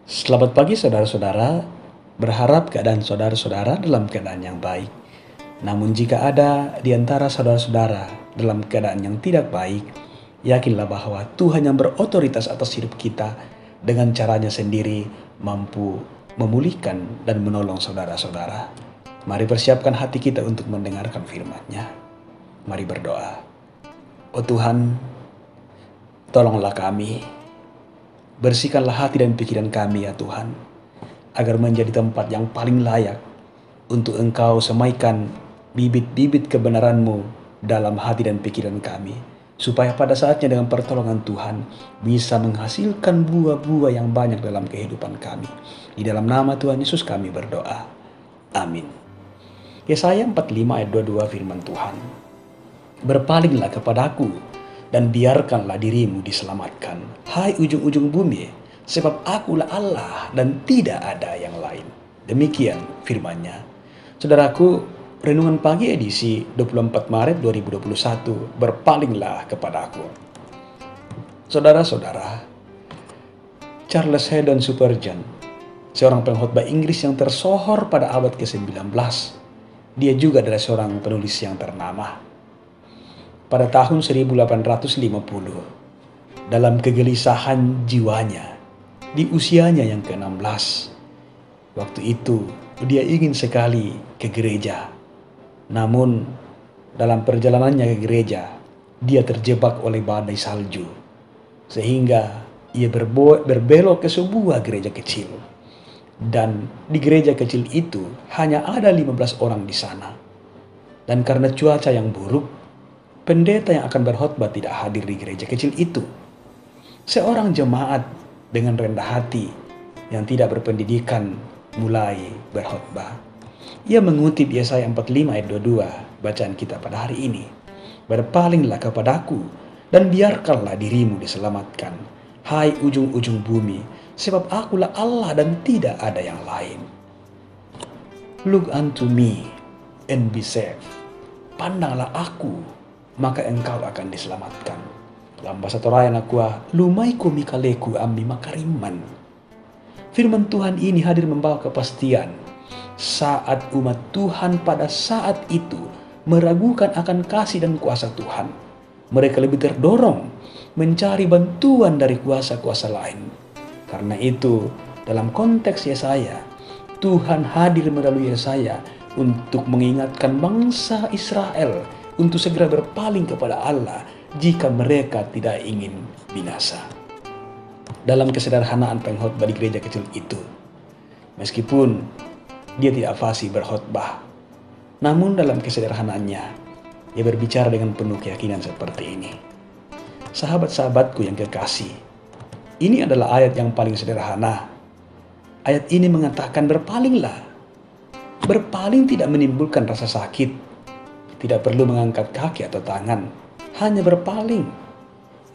Selamat pagi saudara-saudara, berharap keadaan saudara-saudara dalam keadaan yang baik. Namun jika ada di antara saudara-saudara dalam keadaan yang tidak baik, yakinlah bahwa Tuhan yang berotoritas atas hidup kita dengan caranya sendiri mampu memulihkan dan menolong saudara-saudara. Mari persiapkan hati kita untuk mendengarkan firman-Nya. Mari berdoa. Oh Tuhan, tolonglah kami. Bersihkanlah hati dan pikiran kami ya Tuhan, agar menjadi tempat yang paling layak untuk Engkau semaikan bibit-bibit kebenaran-Mu dalam hati dan pikiran kami, supaya pada saatnya dengan pertolongan Tuhan bisa menghasilkan buah-buah yang banyak dalam kehidupan kami. Di dalam nama Tuhan Yesus kami berdoa. Amin. Yesaya 45 ayat 22 firman Tuhan. Berpalinglah kepadaku dan biarkanlah dirimu diselamatkan, hai ujung-ujung bumi, sebab akulah Allah dan tidak ada yang lain. Demikian firman-Nya. Saudaraku, renungan pagi edisi 24 Maret 2021, berpalinglah kepadaku. Saudara-saudara, Charles Haddon Spurgeon, seorang pengkhotbah Inggris yang tersohor pada abad ke-19. Dia juga adalah seorang penulis yang ternama. Pada tahun 1850, dalam kegelisahan jiwanya, di usianya yang ke-16, waktu itu dia ingin sekali ke gereja. Namun, dalam perjalanannya ke gereja, dia terjebak oleh badai salju, sehingga ia berbelok ke sebuah gereja kecil. Dan di gereja kecil itu hanya ada 15 orang di sana. Dan karena cuaca yang buruk, pendeta yang akan berkhotbah tidak hadir di gereja kecil itu. Seorang jemaat dengan rendah hati yang tidak berpendidikan mulai berkhotbah. Ia mengutip Yesaya 45 ayat 22 bacaan kita pada hari ini. Berpalinglah kepadaku dan biarkanlah dirimu diselamatkan, hai ujung-ujung bumi, sebab akulah Allah dan tidak ada yang lain. Look unto me and be saved. Pandanglah aku, maka engkau akan diselamatkan. Dalam bahasa Torayan Aqua, lumaiku mikaleku ambi makariman. Firman Tuhan ini hadir membawa kepastian saat umat Tuhan pada saat itu meragukan akan kasih dan kuasa Tuhan. Mereka lebih terdorong mencari bantuan dari kuasa-kuasa lain. Karena itu, dalam konteks Yesaya, Tuhan hadir melalui Yesaya untuk mengingatkan bangsa Israel untuk segera berpaling kepada Allah jika mereka tidak ingin binasa. Dalam kesederhanaan pengkhotbah di gereja kecil itu, meskipun dia tidak fasih berkhotbah, namun dalam kesederhanaannya, dia berbicara dengan penuh keyakinan seperti ini. Sahabat-sahabatku yang kekasih, ini adalah ayat yang paling sederhana. Ayat ini mengatakan berpalinglah. Berpaling tidak menimbulkan rasa sakit. Tidak perlu mengangkat kaki atau tangan, hanya berpaling.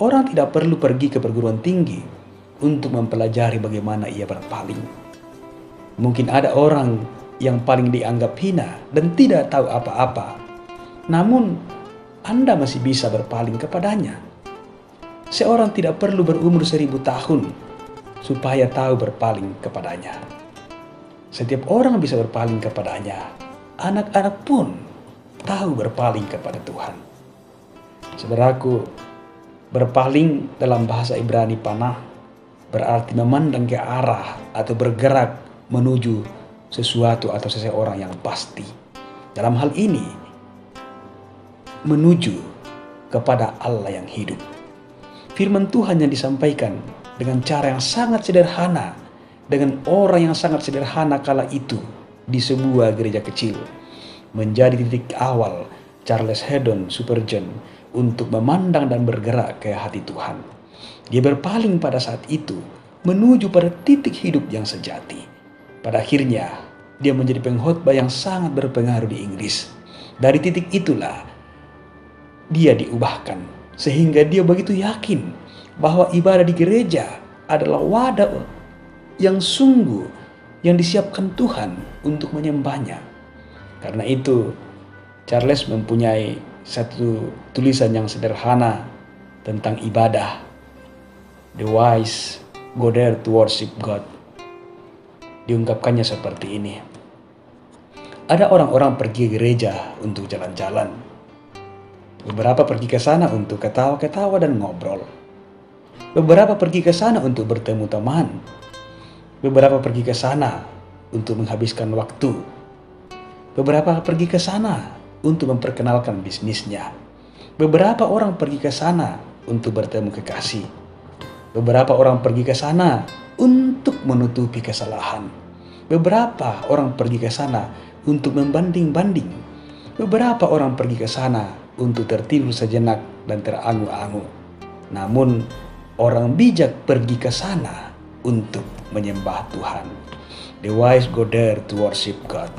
Orang tidak perlu pergi ke perguruan tinggi untuk mempelajari bagaimana ia berpaling. Mungkin ada orang yang paling dianggap hina dan tidak tahu apa-apa, namun Anda masih bisa berpaling kepadanya. Seorang tidak perlu berumur 1000 tahun supaya tahu berpaling kepadanya. Setiap orang bisa berpaling kepadanya. Anak-anak pun tahu berpaling kepada Tuhan. Saudaraku, berpaling dalam bahasa Ibrani panah berarti memandang ke arah atau bergerak menuju sesuatu atau seseorang yang pasti. Dalam hal ini, menuju kepada Allah yang hidup. Firman Tuhan yang disampaikan dengan cara yang sangat sederhana, dengan orang yang sangat sederhana kala itu di sebuah gereja kecil, menjadi titik awal Charles Haddon Spurgeon untuk memandang dan bergerak ke hati Tuhan. Dia berpaling pada saat itu menuju pada titik hidup yang sejati. Pada akhirnya, dia menjadi pengkhotbah yang sangat berpengaruh di Inggris. Dari titik itulah dia diubahkan, sehingga dia begitu yakin bahwa ibadah di gereja adalah wadah yang sungguh yang disiapkan Tuhan untuk menyembahnya. Karena itu, Charles mempunyai satu tulisan yang sederhana tentang ibadah. The wise go there to worship God. Diungkapkannya seperti ini. Ada orang-orang pergi ke gereja untuk jalan-jalan. Beberapa pergi ke sana untuk ketawa-ketawa dan ngobrol. Beberapa pergi ke sana untuk bertemu teman. Beberapa pergi ke sana untuk menghabiskan waktu. Beberapa pergi ke sana untuk memperkenalkan bisnisnya. Beberapa orang pergi ke sana untuk bertemu kekasih. Beberapa orang pergi ke sana untuk menutupi kesalahan. Beberapa orang pergi ke sana untuk membanding-banding. Beberapa orang pergi ke sana untuk tertidur sejenak dan terangu-angu. Namun, orang bijak pergi ke sana untuk menyembah Tuhan. The wise go there to worship God.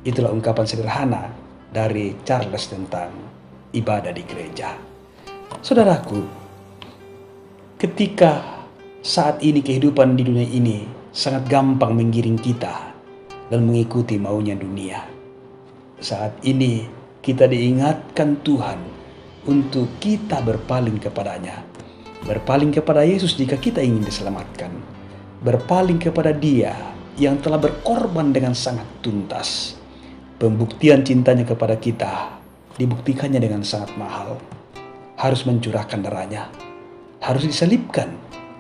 Itulah ungkapan sederhana dari Charles tentang ibadah di gereja. Saudaraku, ketika saat ini kehidupan di dunia ini sangat gampang menggiring kita dan mengikuti maunya dunia. Saat ini kita diingatkan Tuhan untuk kita berpaling kepadanya. Berpaling kepada Yesus jika kita ingin diselamatkan. Berpaling kepada Dia yang telah berkorban dengan sangat tuntas. Pembuktian cintanya kepada kita dibuktikannya dengan sangat mahal. Harus mencurahkan darahnya. Harus disalibkan.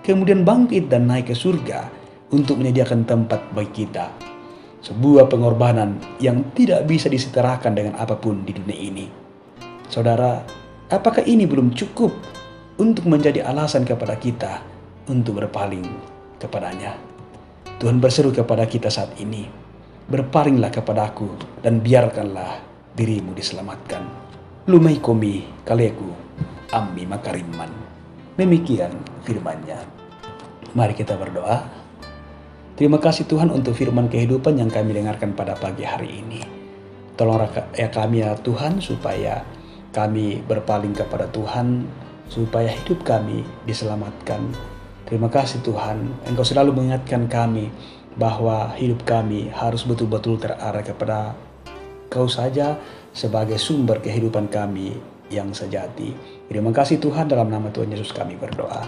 Kemudian bangkit dan naik ke surga untuk menyediakan tempat bagi kita. Sebuah pengorbanan yang tidak bisa disetarakan dengan apapun di dunia ini. Saudara, apakah ini belum cukup untuk menjadi alasan kepada kita untuk berpaling kepadanya? Tuhan berseru kepada kita saat ini, berpalinglah kepadaku dan biarkanlah dirimu diselamatkan. Lumai komi kaleku ammi makariman. Demikian firman-Nya. Mari kita berdoa. Terima kasih Tuhan untuk firman kehidupan yang kami dengarkan pada pagi hari ini. Tolonglah kami ya Tuhan supaya kami berpaling kepada Tuhan, supaya hidup kami diselamatkan. Terima kasih Tuhan, Engkau selalu mengingatkan kami bahwa hidup kami harus betul-betul terarah kepada Kau saja sebagai sumber kehidupan kami yang sejati. Terima kasih Tuhan, dalam nama Tuhan Yesus kami berdoa.